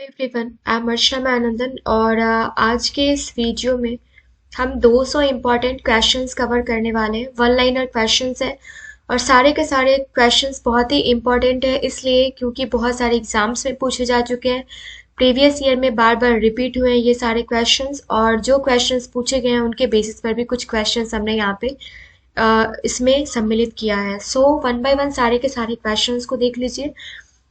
Everyone, I am अर्चना मैनंदन और आज के इस वीडियो में हम 200 इम्पॉर्टेंट क्वेश्चंस कवर करने वाले हैं। वन लाइनर क्वेश्चंस है और सारे के सारे क्वेश्चंस बहुत ही इम्पॉर्टेंट है, इसलिए क्योंकि बहुत सारे एग्जाम्स में पूछे जा चुके हैं। प्रीवियस ईयर में बार बार रिपीट हुए हैं ये सारे क्वेश्चंस, और जो क्वेश्चंस पूछे गए हैं उनके बेसिस पर भी कुछ क्वेश्चंस हमने यहाँ पे इसमें सम्मिलित किया है। सो वन बाय वन सारे के सारे क्वेश्चंस को देख लीजिए।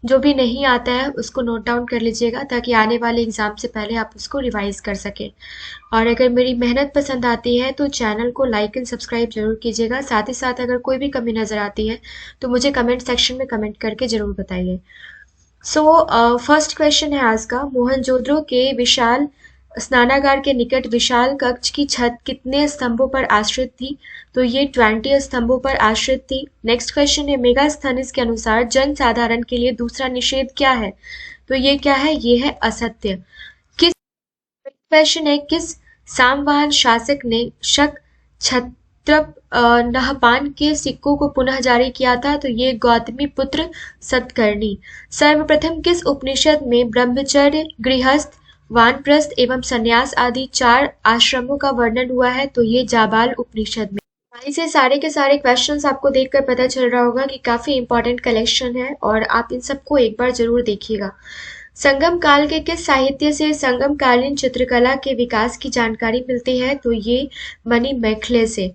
जो भी नहीं आता है उसको नोट डाउन कर लीजिएगा ताकि आने वाले एग्जाम से पहले आप उसको रिवाइज कर सकें। और अगर मेरी मेहनत पसंद आती है तो चैनल को लाइक एंड सब्सक्राइब जरूर कीजिएगा। साथ ही साथ अगर कोई भी कमी नज़र आती है तो मुझे कमेंट सेक्शन में कमेंट करके ज़रूर बताइए। सो फर्स्ट क्वेश्चन है आज का। मोहनजोदड़ो के विशाल स्नानागार के निकट विशाल कक्ष की छत कितने स्तंभों पर आश्रित थी? तो ये 20 स्तंभों पर आश्रित थी। नेक्स्ट क्वेश्चन है, मेगास्थनीज के अनुसार जन साधारण के लिए दूसरा निषेध क्या है? तो ये क्या है? ये है असत्य। किस क्वेश्चन है, किस सामवाहन शासक ने शक छत्रप नहपान के सिक्कों को पुनः जारी किया था? तो ये गौतमी पुत्र सतकर्णी। सर्वप्रथम किस उपनिषद में ब्रह्मचर्य, गृहस्थ, वानप्रस्थ एवं संन्यास आदि 4 आश्रमों का वर्णन हुआ है? तो ये जाबाल उपनिषद में। वहीं से सारे के सारे क्वेश्चंस आपको देखकर पता चल रहा होगा कि काफी इंपॉर्टेंट कलेक्शन है और आप इन सबको एक बार जरूर देखिएगा। संगम काल के किस साहित्य से संगम कालीन चित्रकला के विकास की जानकारी मिलती है? तो ये मणि मेखले से।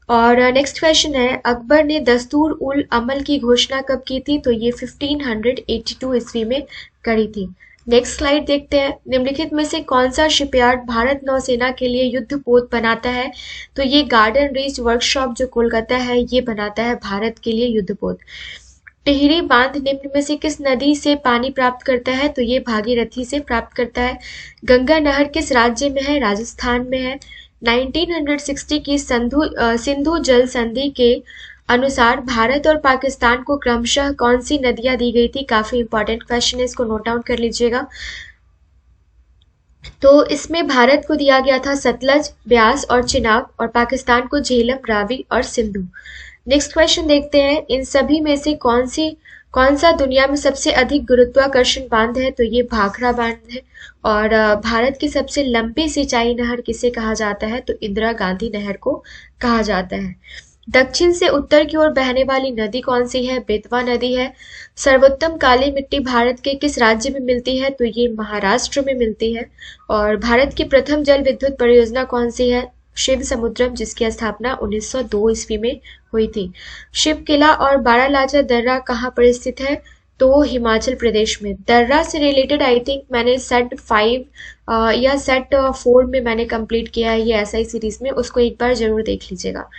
और नेक्स्ट क्वेश्चन है, अकबर ने दस्तूर उल अमल की घोषणा कब की थी? तो ये 1582 ईस्वी में करी थी। नेक्स्ट स्लाइड देखते हैं। निम्नलिखित में से कौन सा शिपयार्ड भारत नौसेना के लिए युद्ध पोत बनाता है? तो ये गार्डन रीच वर्कशॉप जो कोलकाता है ये बनाता है भारत के लिए युद्ध पोत। टिहरी बांध निम्न में से किस नदी से पानी प्राप्त करता है? तो ये भागीरथी से प्राप्त करता है। गंगा नहर किस राज्य में है? राजस्थान में है। 1960 की सिंधु जल संधि के अनुसार भारत और पाकिस्तान को क्रमशः कौन सी नदियां दी गई थी? काफी इंपॉर्टेंट क्वेश्चन है, इसको नोट डाउन कर लीजिएगा। तो इसमें भारत को दिया गया था सतलज, ब्यास और चिनाब, और पाकिस्तान को झेलम, रावी और सिंधु। नेक्स्ट क्वेश्चन देखते हैं, इन सभी में से कौन सा दुनिया में सबसे अधिक गुरुत्वाकर्षण बांध है? तो ये भाखड़ा बांध है। और भारत की सबसे लंबी सिंचाई नहर किसे कहा जाता है? तो इंदिरा गांधी नहर को कहा जाता है। दक्षिण से उत्तर की ओर बहने वाली नदी कौन सी है? बेतवा नदी है। सर्वोत्तम काली मिट्टी भारत के किस राज्य में मिलती है? तो ये महाराष्ट्र में मिलती है। और भारत की प्रथम जल विद्युत परियोजना कौन सी है? शिव समुद्रम, जिसकी स्थापना 1902 ईस्वी में हुई थी। शिव किला और बारालाचा दर्रा कहाँ पर स्थित है? तो हिमाचल प्रदेश में। दर्रा से रिलेटेड आई थिंक मैंने सेट 5 या सेट 4 में मैंने कंप्लीट किया है ये एसआई सीरीज में, उसको एक बार जरूर देख लीजिएगा।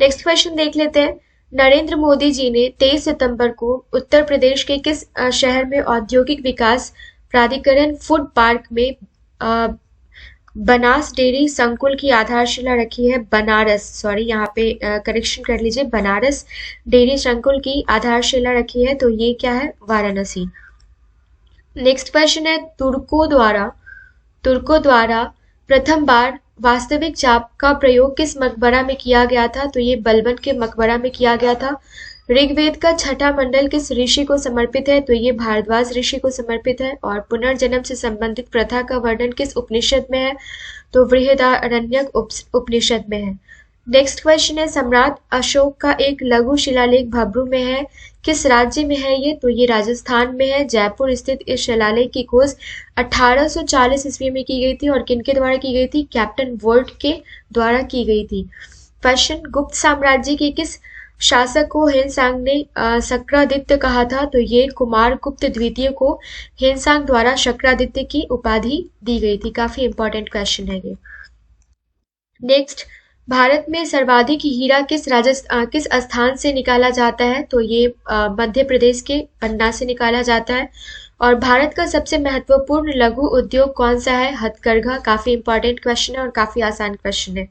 नेक्स्ट क्वेश्चन देख लेते हैं। नरेंद्र मोदी जी ने 23 सितंबर को उत्तर प्रदेश के किस शहर में औद्योगिक विकास प्राधिकरण फूड पार्क में बनास डेयरी संकुल की आधारशिला रखी है? बनारस, सॉरी यहाँ पे करेक्शन कर लीजिए, बनारस डेयरी संकुल की आधारशिला रखी है। तो ये क्या है? वाराणसी। नेक्स्ट क्वेश्चन है, तुर्कों द्वारा प्रथम बार वास्तविक चाप का प्रयोग किस मकबरा में किया गया था? तो ये बलबन के मकबरा में किया गया था। ऋग्वेद का छठा मंडल किस ऋषि को समर्पित है? तो ये भारद्वाज ऋषि को समर्पित है। और पुनर्जन्म से संबंधित प्रथा का वर्णन किस उपनिषद में है? तो बृहदारण्यक उपनिषद में है। नेक्स्ट क्वेश्चन है, सम्राट अशोक का एक लघु शिलालेख भब्रू में है, किस राज्य में है ये? तो ये राजस्थान में है। जयपुर स्थित इस शिलालेख की खोज 1840 ईस्वी में की गई थी और किनके द्वारा की गई थी? कैप्टन वर्ड के द्वारा की गई थी। क्वेश्चन, गुप्त साम्राज्य के किस शासक को हेनसांग ने शक्रादित्य कहा था? तो ये कुमार गुप्त द्वितीय को हेनसांग द्वारा शक्रादित्य की उपाधि दी गई थी। काफी इंपॉर्टेंट क्वेश्चन है ये। नेक्स्ट, भारत में सर्वाधिक हीरा किस स्थान से निकाला जाता है? तो ये मध्य प्रदेश के पन्ना से निकाला जाता है। और भारत का सबसे महत्वपूर्ण लघु उद्योग कौन सा है? हथकरघा। काफी इंपॉर्टेंट क्वेश्चन है और काफी आसान क्वेश्चन है।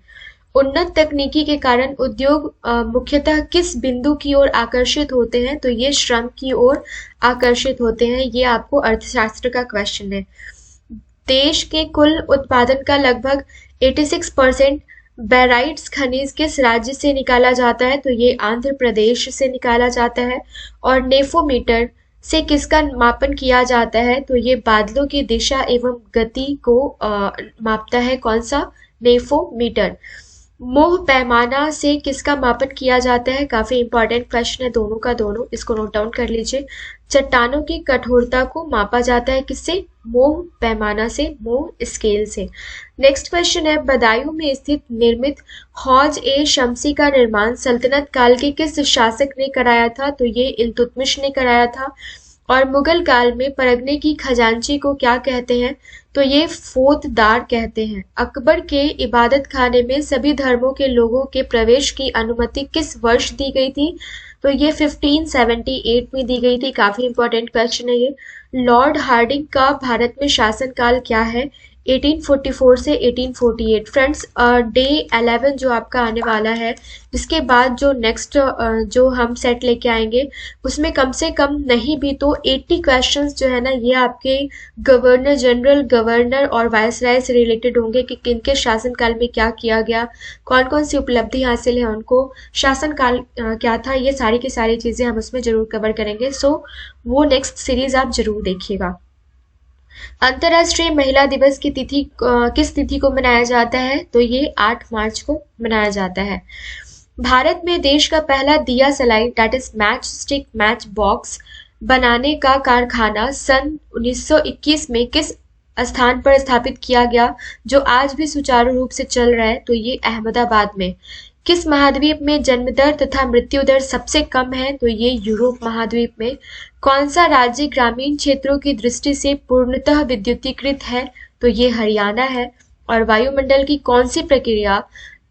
उन्नत तकनीकी के कारण उद्योग मुख्यतः किस बिंदु की ओर आकर्षित होते हैं? तो ये श्रम की ओर आकर्षित होते हैं। ये आपको अर्थशास्त्र का क्वेश्चन है। देश के कुल उत्पादन का लगभग 86% बेराइट्स खनिज किस राज्य से निकाला जाता है? तो ये आंध्र प्रदेश से निकाला जाता है। और नेफोमीटर से किसका मापन किया जाता है? तो ये बादलों की दिशा एवं गति को मापता है। कौन सा? नेफोमीटर। मोह पैमाना से किसका मापन किया जाता है? काफी इंपॉर्टेंट क्वेश्चन है दोनों का दोनों, इसको नोट डाउन कर लीजिए। चट्टानों की कठोरता को मापा जाता है किससे? मोह पैमाना से, मोह स्केल से। नेक्स्ट क्वेश्चन है, बदायूं में स्थित निर्मित हौज ए शमसी का निर्माण सल्तनत काल के किस शासक ने कराया था? तो ये इल्तुतमिश ने कराया था। और मुगल काल में परगने की खजांची को क्या कहते हैं? तो ये फौजदार कहते हैं। अकबर के इबादत खाने में सभी धर्मों के लोगों के प्रवेश की अनुमति किस वर्ष दी गई थी? तो ये 1578 में दी गई थी। काफी इंपॉर्टेंट क्वेश्चन है ये। लॉर्ड हार्डिंग का भारत में शासनकाल क्या है? 1844 से 1848। फ्रेंड्स, डे 11 जो आपका आने वाला है, इसके बाद जो नेक्स्ट जो हम सेट लेके आएंगे उसमें कम से कम नहीं भी तो 80 क्वेश्चंस जो है ना, ये आपके गवर्नर जनरल, गवर्नर और वायसराय से रिलेटेड होंगे कि किनके शासनकाल में क्या किया गया, कौन कौन सी उपलब्धि हासिल है उनको, शासनकाल क्या था, ये सारी की सारी चीजें हम उसमें जरूर कवर करेंगे। सो वो नेक्स्ट सीरीज आप जरूर देखिएगा। अंतर्राष्ट्रीय महिला दिवस की तिथि किस तिथि को मनाया जाता है? तो ये 8 मार्च को मनाया जाता है। भारत में देश का पहला दिया सलाई that is match stick match box बनाने का कारखाना सन 1921 में किस स्थान पर स्थापित किया गया, जो आज भी सुचारू रूप से चल रहा है? तो ये अहमदाबाद में। किस महाद्वीप में जन्म दर तथा मृत्यु दर सबसे कम है? तो ये यूरोप महाद्वीप में। कौन सा राज्य ग्रामीण क्षेत्रों की दृष्टि से पूर्णतः विद्युतीकृत है? तो ये हरियाणा है। और वायुमंडल की कौन सी प्रक्रिया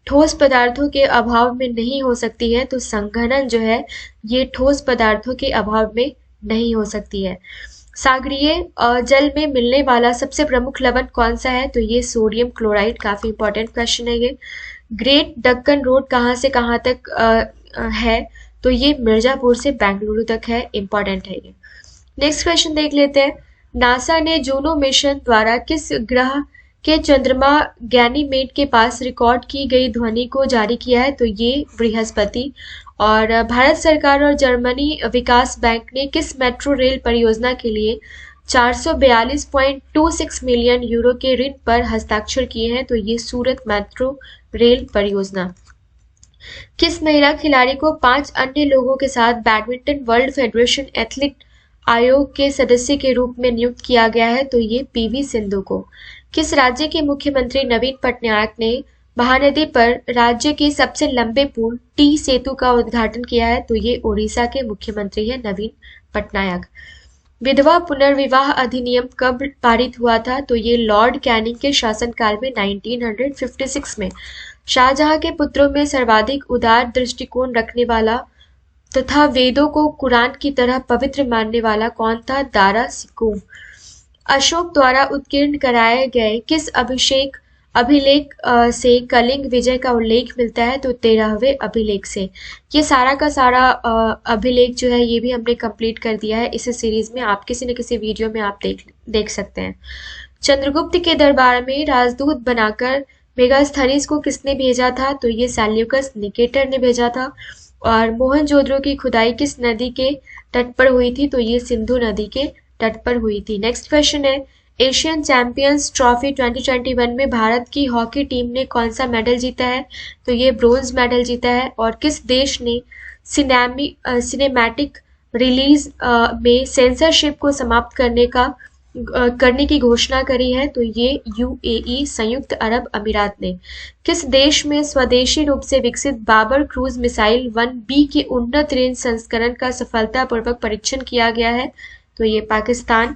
ठोस पदार्थों के अभाव में नहीं हो सकती है? तो संघनन जो है ये ठोस पदार्थों के अभाव में नहीं हो सकती है। सागरीय जल में मिलने वाला सबसे प्रमुख लवण कौन सा है? तो ये सोडियम क्लोराइड। काफी इंपॉर्टेंट क्वेश्चन है ये। ग्रेट डक्कन रोड कहाँ से कहाँ तक है? तो ये मिर्जापुर से बेंगलुरु तक है। इंपॉर्टेंट है ये। नेक्स्ट क्वेश्चन देख लेते हैं। नासा ने जूनो मिशन द्वारा किस ग्रह के चंद्रमा गैनीमेड के पास रिकॉर्ड की गई ध्वनि को जारी किया है? तो ये बृहस्पति। और भारत सरकार और जर्मनी विकास बैंक ने किस मेट्रो रेल परियोजना के लिए 442.26 मिलियन यूरो के ऋण पर हस्ताक्षर किए हैं? तो ये सूरत मेट्रो रेल परियोजना। किस महिला खिलाड़ी को 5 अन्य लोगों के साथ बैडमिंटन वर्ल्ड फेडरेशन एथलीट आयोग के सदस्य के रूप में नियुक्त किया गया है? तो ये पीवी सिंधु को। किस राज्य के मुख्यमंत्री नवीन पटनायक ने महानदी पर राज्य के सबसे लंबे पुल टी सेतु का उद्घाटन किया है? तो ये ओडिशा के मुख्यमंत्री है नवीन पटनायक। विधवा पुनर्विवाह अधिनियम कब पारित हुआ था? तो ये लॉर्ड कैनिंग के शासनकाल में 1956 में। शाहजहां के पुत्रों में सर्वाधिक उदार दृष्टिकोण रखने वाला तथा वेदों को कुरान की तरह पवित्र मानने वाला कौन था? दारा सिकुम। अशोक द्वारा उत्कीर्ण कराए गए किस अभिलेख से कलिंग विजय का उल्लेख मिलता है? तो 13वें अभिलेख से। ये सारा का सारा अभिलेख जो है ये भी हमने कंप्लीट कर दिया है इस सीरीज में। आप किसी न किसी वीडियो में आप देख सकते हैं। चंद्रगुप्त के दरबार में राजदूत बनाकर मेगास्थनीज को किसने भेजा था? तो ये सेल्यूकस निकेटर ने भेजा था। और मोहनजोदड़ो की खुदाई किस नदी के तट पर हुई थी? तो ये सिंधु नदी के तट पर हुई थी। नेक्स्ट क्वेश्चन है, एशियन चैंपियंस ट्रॉफी 2021 में भारत की हॉकी टीम ने कौन सा मेडल जीता है? तो ये ब्रोंज मेडल जीता है। और किस देश ने सिनेमैटिक रिलीज में सेंसरशिप को समाप्त करने की घोषणा करी है? तो ये यूएई, संयुक्त अरब अमीरात ने। किस देश में स्वदेशी रूप से विकसित बाबर क्रूज मिसाइल 1B के उन्नत रेंज संस्करण का सफलतापूर्वक परीक्षण किया गया है? तो ये पाकिस्तान।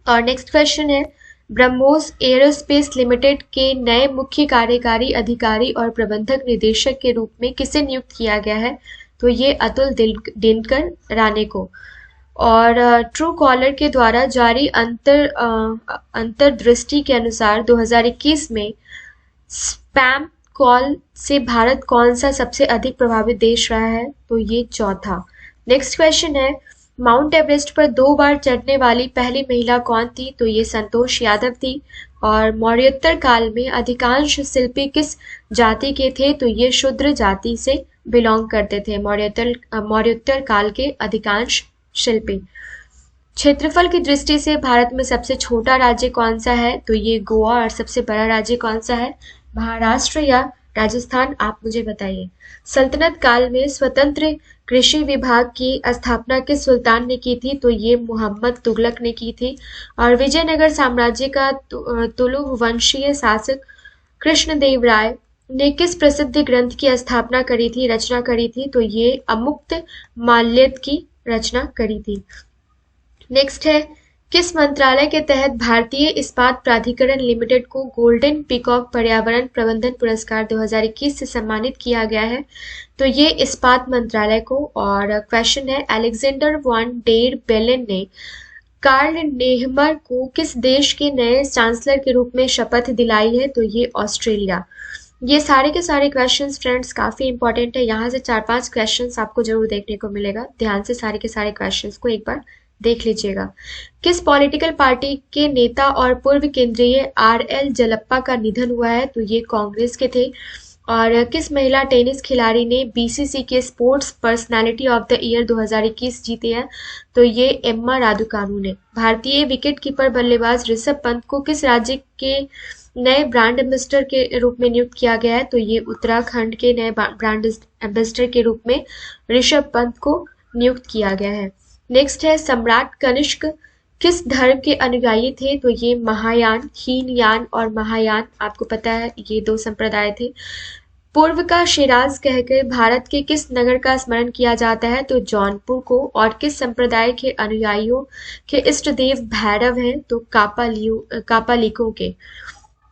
और नेक्स्ट क्वेश्चन है, ब्रह्मोस एरोस्पेस लिमिटेड के नए मुख्य कार्यकारी अधिकारी और प्रबंधक निदेशक के रूप में किसे नियुक्त किया गया है? तो ये अतुल दिनकर राणे को। और ट्रू कॉलर के द्वारा जारी अंतर्दृष्टि के अनुसार 2021 में स्पैम कॉल से भारत कौन सा सबसे अधिक प्रभावित देश रहा है? तो ये चौथा। नेक्स्ट क्वेश्चन है, माउंट एवरेस्ट पर 2 बार चढ़ने वाली पहली महिला कौन थी? तो ये संतोष यादव थी। और मौर्योत्तर काल में अधिकांश शिल्पी किस जाति के थे? तो ये शूद्र जाति से बिलोंग करते थे मौर्योत्तर काल के अधिकांश शिल्पी। क्षेत्रफल की दृष्टि से भारत में सबसे छोटा राज्य कौन सा है? तो ये गोवा। और सबसे बड़ा राज्य कौन सा है? महाराष्ट्र या राजस्थान? आप मुझे बताइए। सल्तनत काल में स्वतंत्र कृषि विभाग की स्थापना किस सुल्तान ने की थी? तो ये मोहम्मद तुगलक ने की थी। और विजयनगर साम्राज्य का तुलुक वंशीय शासक कृष्णदेव राय ने किस प्रसिद्ध ग्रंथ की स्थापना करी थी, रचना करी थी? तो ये अमुक्त माल्यद की रचना करी थी। नेक्स्ट है, किस मंत्रालय के तहत भारतीय इस्पात प्राधिकरण लिमिटेड को गोल्डन पीकॉक पर्यावरण प्रबंधन पुरस्कार 2021 से सम्मानित किया गया है? तो ये इस्पात मंत्रालय को। और क्वेश्चन है, अलेक्जेंडर वॉन डेर बेलेन ने कार्ल नेहमर को किस देश के नए चांसलर के रूप में शपथ दिलाई है? तो ये ऑस्ट्रेलिया। ये सारे के सारे क्वेश्चंस फ्रेंड्स काफी इंपॉर्टेंट है। यहाँ से 4-5 क्वेश्चंस आपको जरूर देखने को मिलेगा। ध्यान से सारे के सारे क्वेश्चंस को एक बार देख लीजिएगा। किस पॉलिटिकल पार्टी के नेता और पूर्व केंद्रीय RL जलप्पा का निधन हुआ है? तो ये कांग्रेस के थे। और किस महिला टेनिस खिलाड़ी ने BCC के sports personality of the year 2021 जीते हैं? तो ये एम्मा रादुकानु ने। भारतीय विकेट कीपर बल्लेबाज ऋषभ पंत को किस राज्य के नए ब्रांड एम्बेसडर के रूप में नियुक्त किया गया है? तो ये उत्तराखंड के नए ब्रांड एम्बेसडर के रूप में ऋषभ पंत को नियुक्त किया गया है। नेक्स्ट है, सम्राट कनिष्क किस धर्म के अनुयायी थे? तो ये महायान, हीनयान और महायान, आपको पता है ये 2 संप्रदाय थे। पूर्व का शिराज कहकर भारत के किस नगर का स्मरण किया जाता है? तो जौनपुर को। और किस संप्रदाय के अनुयायियों के इष्ट देव भैरव हैं? तो कापालिकों के।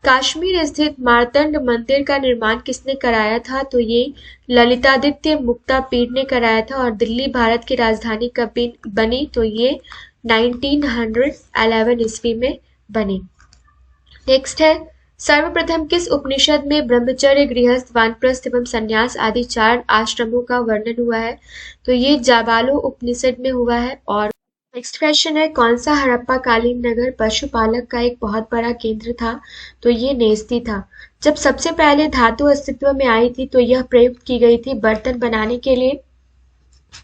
कश्मीर स्थित मार्तंड मंदिर का निर्माण किसने कराया था? तो ये ललितादित्य मुक्तापीड ने कराया था। और दिल्ली भारत की राजधानी कब बनी? तो ये 1911 ईस्वी में बनी। नेक्स्ट है, सर्वप्रथम किस उपनिषद में ब्रह्मचर्य, गृहस्थ, वानप्रस्थ एवं संन्यास आदि 4 आश्रमों का वर्णन हुआ है? तो ये जाबालो उपनिषद में हुआ है। और नेक्स्ट क्वेश्चन है, कौन सा हड़प्पा कालीन नगर पशुपालक का एक बहुत बड़ा केंद्र था? तो ये नेस्ती था। जब सबसे पहले धातु अस्तित्व में आई थी तो यह प्रयुक्त की गई थी बर्तन बनाने के लिए।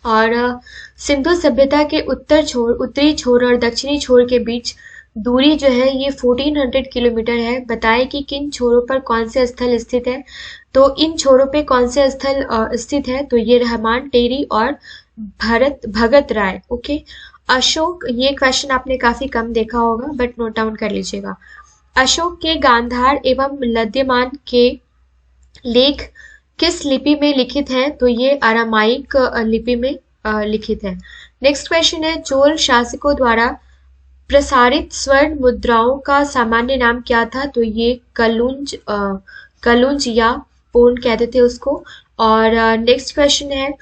और सिंधु सभ्यता के उत्तरी छोर और दक्षिणी छोर के बीच दूरी जो है ये 1400 किलोमीटर है। बताएं कि किन छोरों पर कौन से स्थल स्थित है? तो इन छोरों पे कौन से स्थल स्थित है? तो ये रहमान, टेरी और भगत राय। ओके। अशोक, ये क्वेश्चन आपने काफी कम देखा होगा बट नोट डाउन कर लीजिएगा। अशोक के गांधार एवं लद्यमान के लेख किस लिपि में लिखित हैं? तो ये अरामाइक लिपि में लिखित है। नेक्स्ट क्वेश्चन है, चोल शासकों द्वारा प्रसारित स्वर्ण मुद्राओं का सामान्य नाम क्या था? तो ये कलुंज या पोन कहते थे उसको। और नेक्स्ट क्वेश्चन है,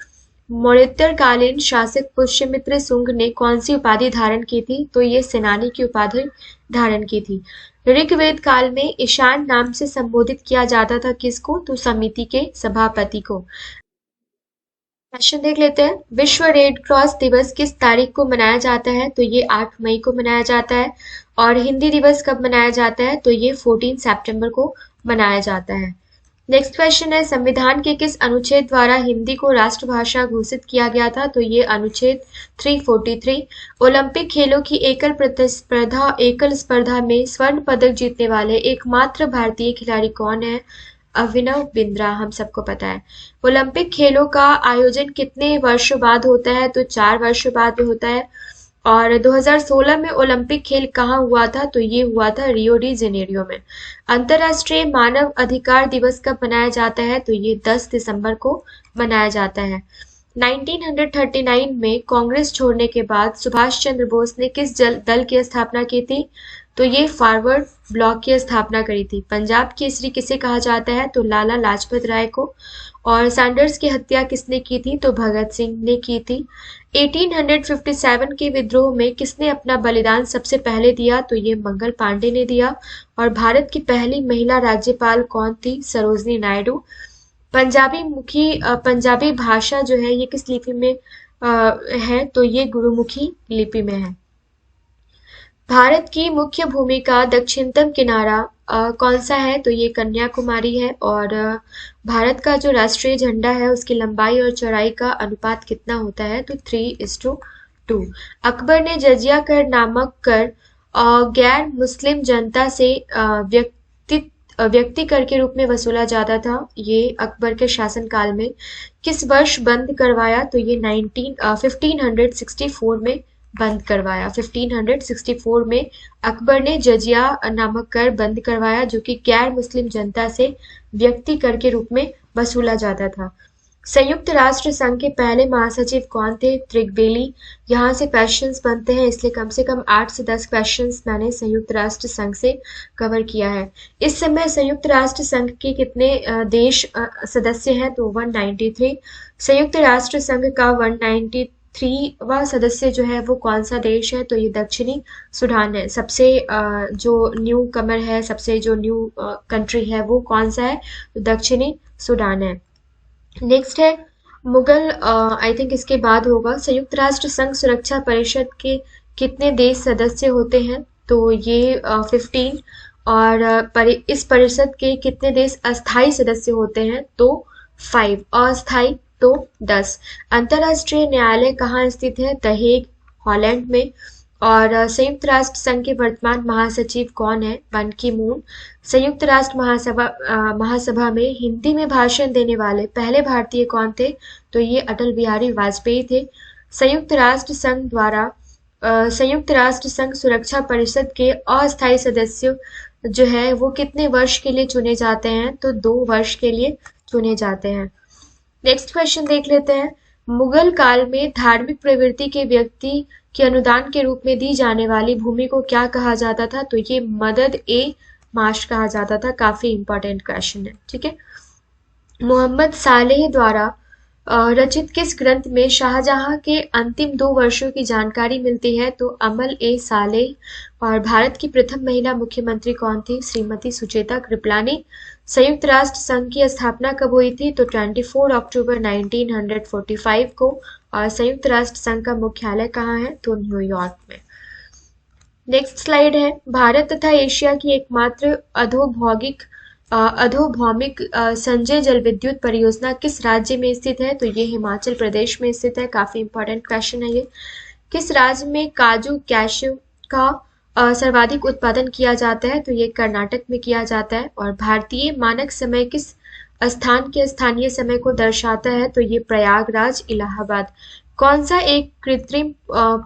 मौर्योत्तरकालीन शासक पुष्यमित्र शुंग ने कौन सी उपाधि धारण की थी? तो ये सेनानी की उपाधि धारण की थी। ऋग्वेद काल में ईशान नाम से संबोधित किया जाता था किसको? तो समिति के सभापति को। क्वेश्चन देख लेते हैं, विश्व रेड क्रॉस दिवस किस तारीख को मनाया जाता है? तो ये 8 मई को मनाया जाता है। और हिंदी दिवस कब मनाया जाता है? तो ये 14 सितंबर को मनाया जाता है। नेक्स्ट क्वेश्चन है, संविधान के किस अनुच्छेद द्वारा हिंदी को राष्ट्रभाषा घोषित किया गया था? तो ये अनुच्छेद 343। ओलंपिक खेलों की एकल स्पर्धा में स्वर्ण पदक जीतने वाले एकमात्र भारतीय खिलाड़ी कौन है? अभिनव बिंद्रा, हम सबको पता है। ओलंपिक खेलों का आयोजन कितने वर्षों बाद होता है? तो 4 वर्षों बाद होता है। और 2016 में ओलंपिक खेल कहाँ हुआ था? तो ये हुआ था रियो डी जेनेरियो में। अंतर्राष्ट्रीय मानव अधिकार दिवस कब मनाया जाता है? तो ये 10 दिसंबर को मनाया जाता है। 1939 में कांग्रेस छोड़ने के बाद सुभाष चंद्र बोस ने किस दल की स्थापना की थी? तो ये फॉरवर्ड ब्लॉक की स्थापना करी थी। पंजाब केसरी किसे कहा जाता है? तो लाला लाजपत राय को। और सैंडर्स की हत्या किसने की थी? तो भगत सिंह ने की थी। 1857 के विद्रोह में किसने अपना बलिदान सबसे पहले दिया? तो ये मंगल पांडे ने दिया। और भारत की पहली महिला राज्यपाल कौन थी? सरोजनी नायडू। पंजाबी भाषा जो है ये किस लिपि में है? तो ये गुरुमुखी लिपि में है। भारत की मुख्य भूमि का दक्षिणतम किनारा कौन सा है? तो ये कन्याकुमारी है। और भारत का जो राष्ट्रीय झंडा है उसकी लंबाई और चौड़ाई का अनुपात कितना होता है? तो 3:2 2। अकबर ने जजिया कर नामक कर गैर मुस्लिम जनता से व्यक्ति कर के रूप में वसूला जाता था। ये अकबर के शासनकाल में किस वर्ष बंद करवाया? तो ये 1564 में बंद करवाया। 1564 में अकबर ने जजिया नामक कर बंद करवाया, जो कि गैर मुस्लिम जनता से व्यक्ति कर के रूप में वसूला जाता था। संयुक्त राष्ट्र संघ के पहले महासचिव कौन थे? त्रिगबेली। यहाँ से क्वेश्चंस बनते हैं, इसलिए कम से कम 8 से 10 क्वेश्चंस मैंने संयुक्त राष्ट्र संघ से कवर किया है। इस समय संयुक्त राष्ट्र संघ के कितने देश सदस्य हैं? तो 193। संयुक्त राष्ट्र संघ का 193वां सदस्य जो है वो कौन सा देश है? तो ये दक्षिणी सूडान है। सबसे जो न्यू कमर है, सबसे जो न्यू कंट्री है वो कौन सा है? तो दक्षिणी सूडान है। नेक्स्ट है मुगल, आई थिंक इसके बाद होगा। संयुक्त राष्ट्र संघ सुरक्षा परिषद के कितने देश सदस्य होते हैं? तो ये 15। और इस परिषद के कितने देश अस्थायी सदस्य होते हैं? तो 5। अस्थायी तो 10। अंतरराष्ट्रीय न्यायालय कहाँ स्थित है? द हेग, हॉलैंड में। और संयुक्त राष्ट्र संघ के वर्तमान महासचिव कौन है? ban की-मून। संयुक्त राष्ट्र महासभा में हिंदी में भाषण देने वाले पहले भारतीय कौन थे? तो ये अटल बिहारी वाजपेयी थे। संयुक्त राष्ट्र संघ द्वारा संयुक्त राष्ट्र संघ सुरक्षा परिषद के अस्थायी सदस्य जो है वो कितने वर्ष के लिए चुने जाते हैं? तो 2 वर्ष के लिए चुने जाते हैं। नेक्स्ट क्वेश्चन देख लेते हैं। मुगल काल में धार्मिक प्रवृत्ति के व्यक्ति के अनुदान के रूप में दी जाने वाली भूमि को क्या कहा जाता था? तो ये मदद ए माश कहा जाता था। काफी इंपॉर्टेंट क्वेश्चन है, ठीक है। मोहम्मद सालेह द्वारा रचित किस ग्रंथ में शाहजहां के अंतिम 2 वर्षों की जानकारी मिलती है? तो अमल ए सालेह। और भारत की प्रथम महिला मुख्यमंत्री कौन थी? श्रीमती सुचेता कृपलानी। संयुक्त राष्ट्र संघ की स्थापना कब हुई थी? तो 24 अक्टूबर 1945 को। और संयुक्त राष्ट्र संघ का मुख्यालय कहाँ है? तो न्यूयॉर्क में। नेक्स्ट स्लाइड है। भारत तथा एशिया की एकमात्र अधोभौमिक संजय जल विद्युत परियोजना किस राज्य में स्थित है? तो ये हिमाचल प्रदेश में स्थित है। काफी इंपॉर्टेंट क्वेश्चन है ये। किस राज्य में काजू कैश्यू का सर्वाधिक उत्पादन किया जाता है? तो ये कर्नाटक में किया जाता है। और भारतीय मानक समय किस स्थान के स्थानीय समय को दर्शाता है? तो ये प्रयागराज, इलाहाबाद। कौन सा एक कृत्रिम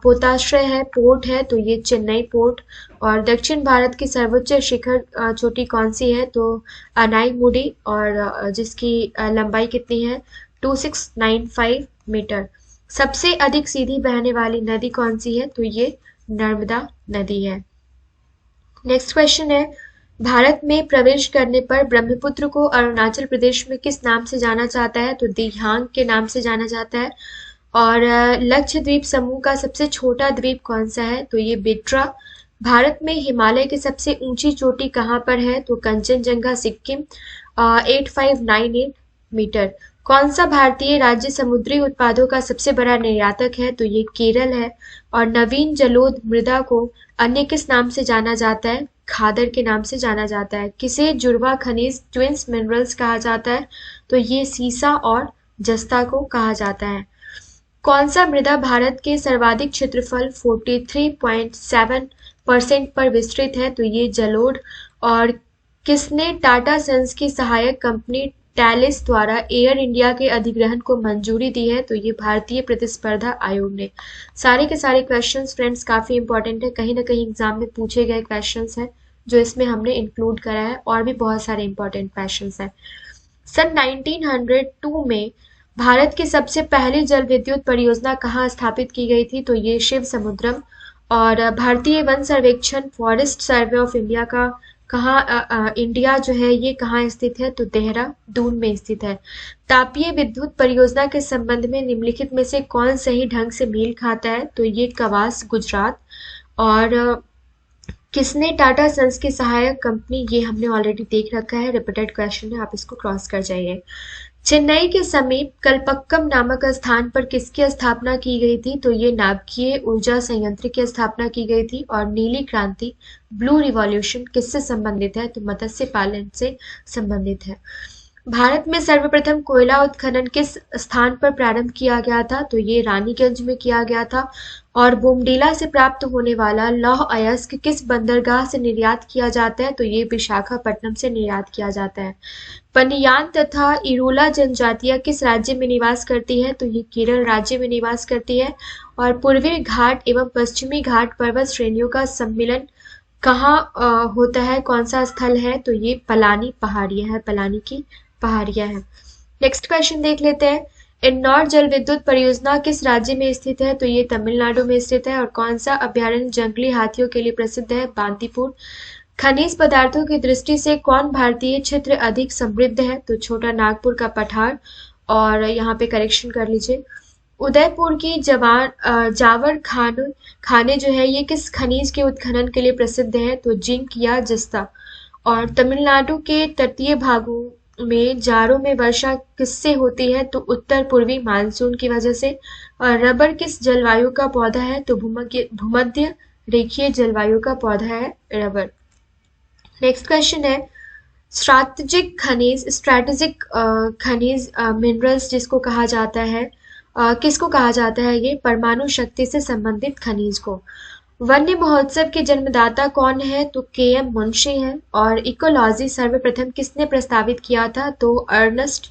पोताश्रय है, पोर्ट है? तो ये चेन्नई पोर्ट। और दक्षिण भारत की सर्वोच्च शिखर चोटी कौन सी है? तो अनाईमुडी, और जिसकी लंबाई कितनी है? 2695 मीटर। सबसे अधिक सीधी बहने वाली नदी कौन सी है? तो ये नर्मदा नदी है। नेक्स्ट क्वेश्चन है। भारत में प्रवेश करने पर ब्रह्मपुत्र को अरुणाचल प्रदेश में किस नाम से जाना जाता है? तो दिहांग के नाम से जाना जाता है। और लक्षद्वीप समूह का सबसे छोटा द्वीप कौन सा है? तो ये बिट्रा। भारत में हिमालय की सबसे ऊंची चोटी कहाँ पर है? तो कंचनजंगा, सिक्किम, 8598 मीटर। कौन सा भारतीय राज्य समुद्री उत्पादों का सबसे बड़ा निर्यातक है? तो ये केरल है। और नवीन जलोढ़ मृदा को अन्य किस नाम से जाना जाता है? खादर के नाम से जाना जाता है। किसे जुड़वा खनिज ट्विंस मिनरल्स कहा जाता है? तो ये सीसा और जस्ता को कहा जाता है। कौन सा मृदा भारत के सर्वाधिक क्षेत्रफल 43.7% पर विस्तृत है? तो ये जलोढ़। और किसने टाटा सन्स की सहायक कंपनी टैलिस द्वारा एयर इंडिया के अधिग्रहण को मंजूरी दी है? तो ये भारतीय प्रतिस्पर्धा आयोग ने। सारे के सारे क्वेश्चंस फ्रेंड्स काफी इंपॉर्टेंट है, कहीं ना कहीं एग्जाम में पूछे गए क्वेश्चंस हैं जो इसमें हमने इंक्लूड करा है, और भी बहुत सारे इंपॉर्टेंट क्वेश्चंस हैं। सन 1902 में भारत की सबसे पहली जल विद्युत परियोजना कहाँ स्थापित की गई थी? तो ये शिव समुद्रम। और भारतीय वन सर्वेक्षण फॉरेस्ट सर्वे ऑफ इंडिया का कहाँ इंडिया जो है ये कहाँ स्थित है? तो देहरादून में स्थित है। तापीय विद्युत परियोजना के संबंध में निम्नलिखित में से कौन सही ढंग से मेल खाता है? तो ये कवास, गुजरात। और किसने टाटा सन्स की सहायक कंपनी, ये हमने ऑलरेडी देख रखा है, रिपीटेड क्वेश्चन है, आप इसको क्रॉस कर जाइए। चेन्नई के समीप कलपक्कम नामक स्थान पर किसकी स्थापना की गई थी? तो ये नाभिकीय ऊर्जा संयंत्र की स्थापना की गई थी। और नीली क्रांति, ब्लू रिवॉल्यूशन किससे संबंधित है? तो मत्स्य पालन से संबंधित है। भारत में सर्वप्रथम कोयला उत्खनन किस स्थान पर प्रारंभ किया गया था? तो ये रानीगंज में किया गया था। और बोमडीला से प्राप्त होने वाला लौह अयस्क किस बंदरगाह से निर्यात किया जाता है? तो ये विशाखापट्टनम से निर्यात किया जाता है। पनियान तथा इरूला जनजातियां किस राज्य में निवास करती है? तो ये केरल राज्य में निवास करती है। और पूर्वी घाट एवं पश्चिमी घाट पर्वत श्रेणियों का सम्मिलन कहाँ होता है? कौन सा स्थल है? तो ये पलानी पहाड़ियां है, पलानी की पहाड़ियां हैं। नेक्स्ट क्वेश्चन देख लेते हैं। इन्नौर जल विद्युत परियोजना किस राज्य में स्थित है? तो ये तमिलनाडु में स्थित है। और कौन सा अभ्यारण्य जंगली हाथियों के लिए प्रसिद्ध है? बांदीपुर। खनिज पदार्थों की दृष्टि से कौन भारतीय क्षेत्र अधिक समृद्ध है? तो छोटा नागपुर का पठार। और यहाँ पे करेक्शन कर लीजिए। उदयपुर की जावर खाने जो है ये किस खनिज के उत्खनन के लिए प्रसिद्ध है? तो जिंक या जस्ता। और तमिलनाडु के तटीय भागों में जाड़ों में वर्षा किससे होती है? तो उत्तर पूर्वी मानसून की वजह से। और रबर किस जलवायु का पौधा है? तो भूमध्य रेखीय जलवायु का पौधा है रबर। नेक्स्ट क्वेश्चन है स्ट्रैटेजिक खनिज मिनरल्स जिसको कहा जाता है, किसको कहा जाता है? ये परमाणु शक्ति से संबंधित खनिज को। वन्य महोत्सव के जन्मदाता कौन है? तो के.एम. मुंशी है। और इकोलॉजी सर्वप्रथम किसने प्रस्तावित किया था? तो अर्नस्ट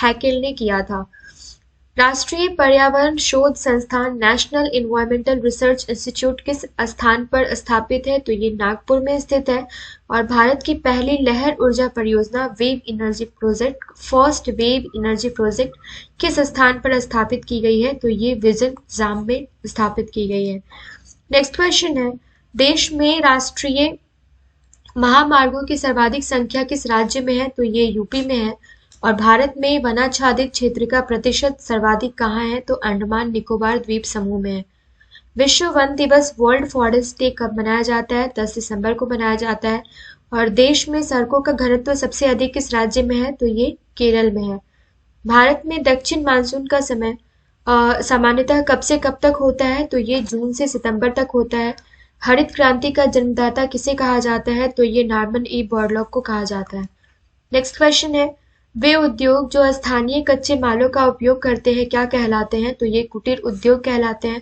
हैकेल ने किया था। राष्ट्रीय पर्यावरण शोध संस्थान नेशनल एनवायरमेंटल रिसर्च इंस्टीट्यूट किस स्थान पर स्थापित है? तो ये नागपुर में स्थित है। और भारत की पहली लहर ऊर्जा परियोजना फर्स्ट वेव एनर्जी प्रोजेक्ट किस स्थान पर स्थापित की गई है? तो ये विजन जाम में स्थापित की गई है। नेक्स्ट क्वेश्चन है देश में राष्ट्रीय महामार्गों की सर्वाधिक संख्या किस राज्य में है? तो ये यूपी में है। और भारत में वनाच्छादित क्षेत्र का प्रतिशत सर्वाधिक कहाँ है? तो अंडमान निकोबार द्वीप समूह में है। विश्व वन दिवस वर्ल्ड फॉरेस्ट डे कब मनाया जाता है? 10 दिसंबर को मनाया जाता है। और देश में सड़कों का घनत्व सबसे अधिक किस राज्य में है? तो ये केरल में है। भारत में दक्षिण मानसून का समय सामान्यतः कब से कब तक होता है? तो ये जून से सितंबर तक होता है। हरित क्रांति का जन्मदाता किसे कहा जाता है? तो ये नॉर्मन ई बोरलॉग को कहा जाता है। नेक्स्ट क्वेश्चन है वे उद्योग जो स्थानीय कच्चे मालों का उपयोग करते हैं क्या कहलाते हैं? तो ये कुटीर उद्योग कहलाते हैं।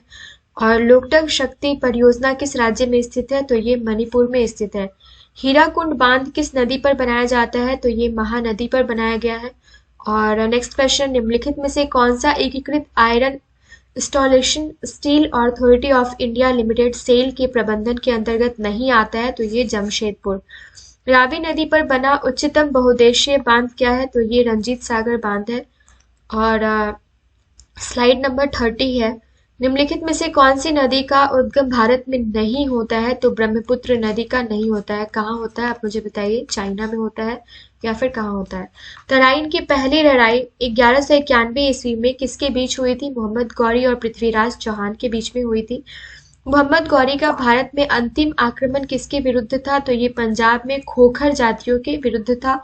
और लोकटक शक्ति परियोजना किस राज्य में स्थित है? तो ये मणिपुर में स्थित है। हीराकुंड बांध किस नदी पर बनाया जाता है? तो ये महानदी पर बनाया गया है। और नेक्स्ट क्वेश्चन निम्नलिखित में से कौन सा एकीकृत iron installation steel authority of India limited SAIL के प्रबंधन के अंतर्गत नहीं आता है? तो ये जमशेदपुर। रावी नदी पर बना उच्चतम बहुउद्देशीय बांध क्या है? तो ये रंजीत सागर बांध है। और स्लाइड नंबर 30 है निम्नलिखित में से कौन सी नदी का उद्गम भारत में नहीं होता है? तो ब्रह्मपुत्र नदी का नहीं होता है। कहाँ होता है आप मुझे बताइए, चाइना में होता है या फिर कहाँ होता है? तराइन की पहली लड़ाई 1191 ईस्वी में किसके बीच हुई थी? मोहम्मद गौरी और पृथ्वीराज चौहान के बीच में हुई थी। मोहम्मद गौरी का भारत में अंतिम आक्रमण किसके विरुद्ध था? तो ये पंजाब में खोखर जातियों के विरुद्ध था।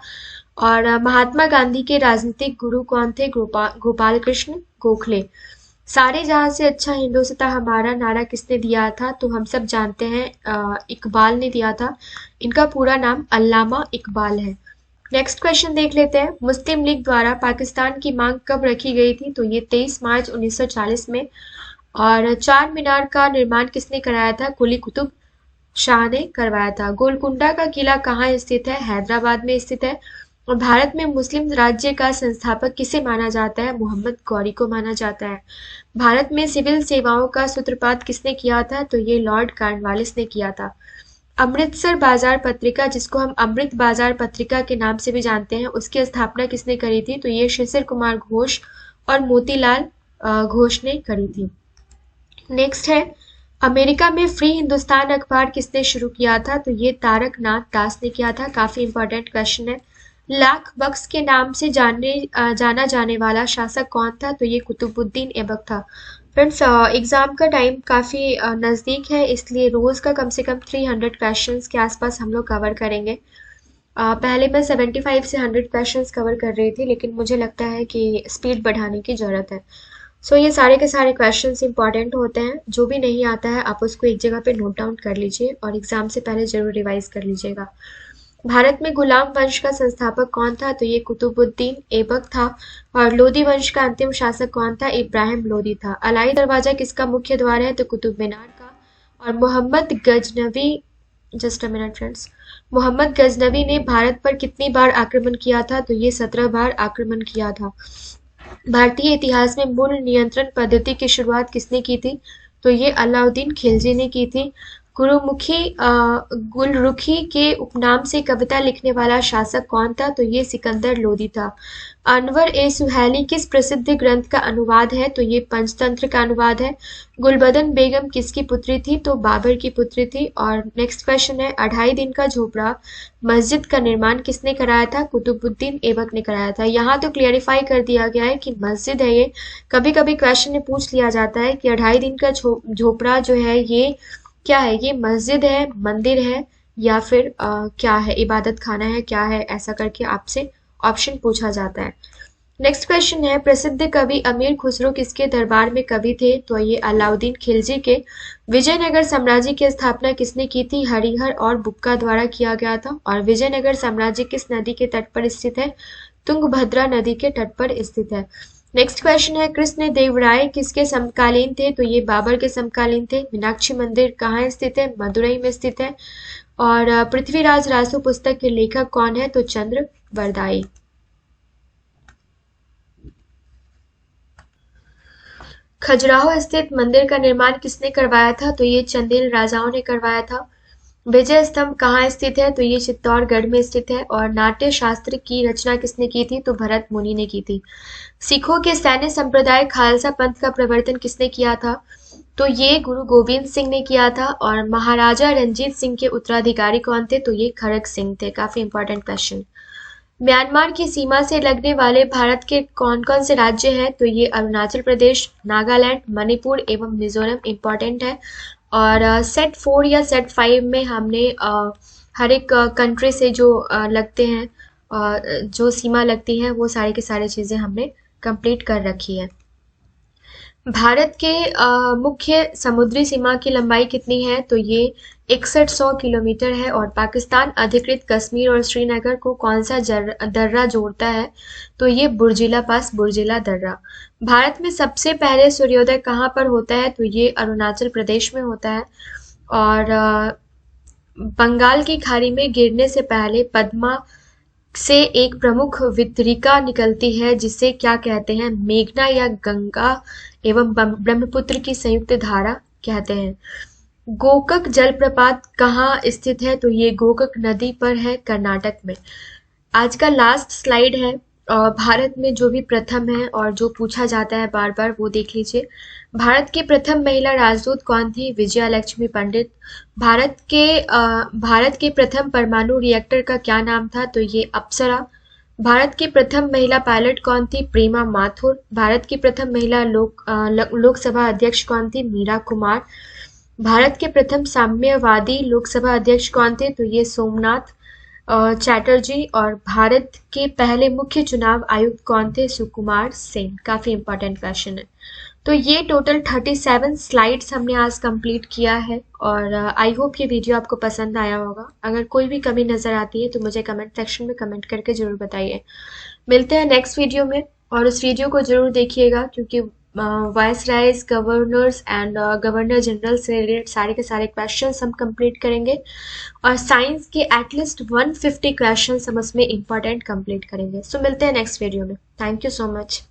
और महात्मा गांधी के राजनीतिक गुरु कौन थे? गोपाल कृष्ण गोखले। सारे जहां से अच्छा हिंदुस्तां हमारा नारा किसने दिया था? तो हम सब जानते हैं इकबाल ने दिया था। इनका पूरा नाम अल्लामा इकबाल है। नेक्स्ट क्वेश्चन देख लेते हैं मुस्लिम लीग द्वारा पाकिस्तान की मांग कब रखी गई थी? तो ये 23 मार्च 1940 में। और चार मीनार का निर्माण किसने कराया था? कुली कुतुब शाह ने करवाया था। गोलकुंडा का किला कहाँ स्थित है? हैदराबाद में स्थित है। और भारत में मुस्लिम राज्य का संस्थापक किसे माना जाता है? मोहम्मद गौरी को माना जाता है। भारत में सिविल सेवाओं का सूत्रपात किसने किया था? तो ये लॉर्ड कॉर्नवालिस ने किया था। अमृतसर बाजार पत्रिका जिसको हम अमृत बाजार पत्रिका के नाम से भी जानते हैं उसकी स्थापना किसने करी थी? तो ये शिशिर कुमार घोष और मोतीलाल घोष ने करी थी। नेक्स्ट है अमेरिका में फ्री हिंदुस्तान अखबार किसने शुरू किया था? तो ये तारक नाथ दास ने किया था। काफी इंपॉर्टेंट क्वेश्चन है। लाख बख्श के नाम से जाना जाने वाला शासक कौन था? तो ये कुतुबुद्दीन ऐबक था। फ्रेंड्स एग्जाम का टाइम काफी नजदीक है इसलिए रोज का कम से कम 300 क्वेश्चंस के आसपास हम लोग कवर करेंगे। पहले मैं 75 से 100 क्वेश्चंस कवर कर रही थी लेकिन मुझे लगता है कि स्पीड बढ़ाने की जरूरत है। सो ये सारे के सारे क्वेश्चंस इंपॉर्टेंट होते हैं। जो भी नहीं आता है आप उसको एक जगह पे नोट डाउन कर लीजिए और एग्जाम से पहले जरूर रिवाइज कर लीजिएगा। भारत में गुलाम वंश का संस्थापक कौन था? तो ये कुतुबुद्दीन ऐबक था। और लोदी वंश का अंतिम शासक कौन था? इब्राहिम लोदी था। अलाई दरवाजा किसका मुख्य द्वार है? तो कुतुब मीनार का। और Mohammad Ghaznavi, just a minute friends, Mohammad Ghaznavi ने भारत पर कितनी बार आक्रमण किया था? तो ये 17 बार आक्रमण किया था। भारतीय इतिहास में मूल नियंत्रण पद्धति की शुरुआत किसने की थी? तो ये अलाउद्दीन खिलजी ने की थी। गुलरुखी के उपनाम से कविता लिखने वाला शासक कौन था? तो ये सिकंदर लोदी था। अनवर ए सुहैली किस प्रसिद्ध ग्रंथ का अनुवाद है? तो ये पंचतंत्र का अनुवाद है। गुलबदन बेगम किसकी पुत्री थी? तो बाबर की पुत्री थी। और नेक्स्ट क्वेश्चन है, 2.5 दिन का झोपड़ा मस्जिद का निर्माण किसने कराया था? कुतुबुद्दीन ऐबक ने कराया था। यहाँ तो क्लियरिफाई कर दिया गया है कि मस्जिद है ये। कभी कभी क्वेश्चन में पूछ लिया जाता है कि 2.5 दिन का झोपड़ा जो है ये क्या है? ये मस्जिद है, मंदिर है, या फिर क्या है, इबादत खाना है, क्या है, ऐसा करके आपसे ऑप्शन पूछा जाता है। नेक्स्ट क्वेश्चन है, प्रसिद्ध कवि अमीर खुसरो किसके दरबार में कवि थे? तो ये अलाउद्दीन खिलजी के। विजयनगर साम्राज्य की स्थापना किसने की थी? हरिहर और बुक्का द्वारा किया गया था। और विजयनगर साम्राज्य किस नदी के तट पर स्थित है? तुंगभद्रा नदी के तट पर स्थित है। नेक्स्ट क्वेश्चन है, कृष्ण देव राय किसके समकालीन थे? तो ये बाबर के समकालीन थे। मीनाक्षी मंदिर कहाँ स्थित है? मदुरई में स्थित है। और पृथ्वीराज रासो पुस्तक के लेखक कौन है? तो चंद्र वरदाई। खजुराहो स्थित मंदिर का निर्माण किसने करवाया था? तो ये चंदेल राजाओं ने करवाया था। विजय स्तंभ कहाँ स्थित है? तो ये चित्तौड़गढ़ में स्थित है। और नाट्य शास्त्र की रचना किसने की थी? तो भरत मुनि ने की थी। सिखों के सैन्य संप्रदाय खालसा पंथ का प्रवर्तन किसने किया था? तो ये गुरु गोविंद सिंह ने किया था। और महाराजा रंजीत सिंह के उत्तराधिकारी कौन थे? तो ये खड़ग सिंह थे। काफी इंपॉर्टेंट क्वेश्चन। म्यांमार की सीमा से लगने वाले भारत के कौन कौन से राज्य हैं? तो ये अरुणाचल प्रदेश, नागालैंड, मणिपुर एवं मिजोरम इंपॉर्टेंट है। और सेट 4 या सेट 5 में हमने हर एक कंट्री से जो लगते हैं, जो सीमा लगती है, वो सारी की सारी चीज़ें हमने कंप्लीट कर रखी है। भारत के मुख्य समुद्री सीमा की लंबाई कितनी है? तो ये 6100 किलोमीटर है। और पाकिस्तान अधिकृत कश्मीर और श्रीनगर को कौन सा दर्रा जोड़ता है? तो ये बुर्जिला पास, बुर्जिला दर्रा। भारत में सबसे पहले सूर्योदय कहाँ पर होता है? तो ये अरुणाचल प्रदेश में होता है। और बंगाल की खाड़ी में गिरने से पहले पद्मा से एक प्रमुख वितरिका निकलती है जिसे क्या कहते हैं? मेघना या गंगा एवं ब्रह्मपुत्र की संयुक्त धारा कहते हैं। गोकक जलप्रपात कहाँ स्थित है? तो ये गोकक नदी पर है, कर्नाटक में। आज का लास्ट स्लाइड है। भारत में जो भी प्रथम है और जो पूछा जाता है बार बार, वो देख लीजिए। भारत की प्रथम महिला राजदूत कौन थी? विजया लक्ष्मी पंडित। भारत के प्रथम परमाणु रिएक्टर का क्या नाम था? तो ये अप्सरा। भारत की प्रथम महिला पायलट कौन थी? प्रेमा माथुर। भारत की प्रथम महिला लोकसभा अध्यक्ष कौन थी? मीरा कुमार। भारत के प्रथम साम्यवादी लोकसभा अध्यक्ष कौन थे? तो ये सोमनाथ चैटर्जी। और भारत के पहले मुख्य चुनाव आयुक्त कौन थे? सुकुमार सेन। काफी इंपॉर्टेंट क्वेश्चन है। तो ये टोटल 37 स्लाइड्स हमने आज कंप्लीट किया है। और आई होप ये वीडियो आपको पसंद आया होगा। अगर कोई भी कमी नजर आती है तो मुझे कमेंट सेक्शन में कमेंट करके जरूर बताइए। मिलते हैं नेक्स्ट वीडियो में, और उस वीडियो को जरूर देखिएगा क्योंकि वाइसरायज, गवर्नर्स एंड गवर्नर जनरल से रिलेटेड सारे के सारे क्वेश्चंस हम कंप्लीट करेंगे। और साइंस के एटलीस्ट 150 क्वेश्चंस हम उसमें इंपॉर्टेंट कंप्लीट करेंगे। सो मिलते हैं नेक्स्ट वीडियो में। Thank you so much.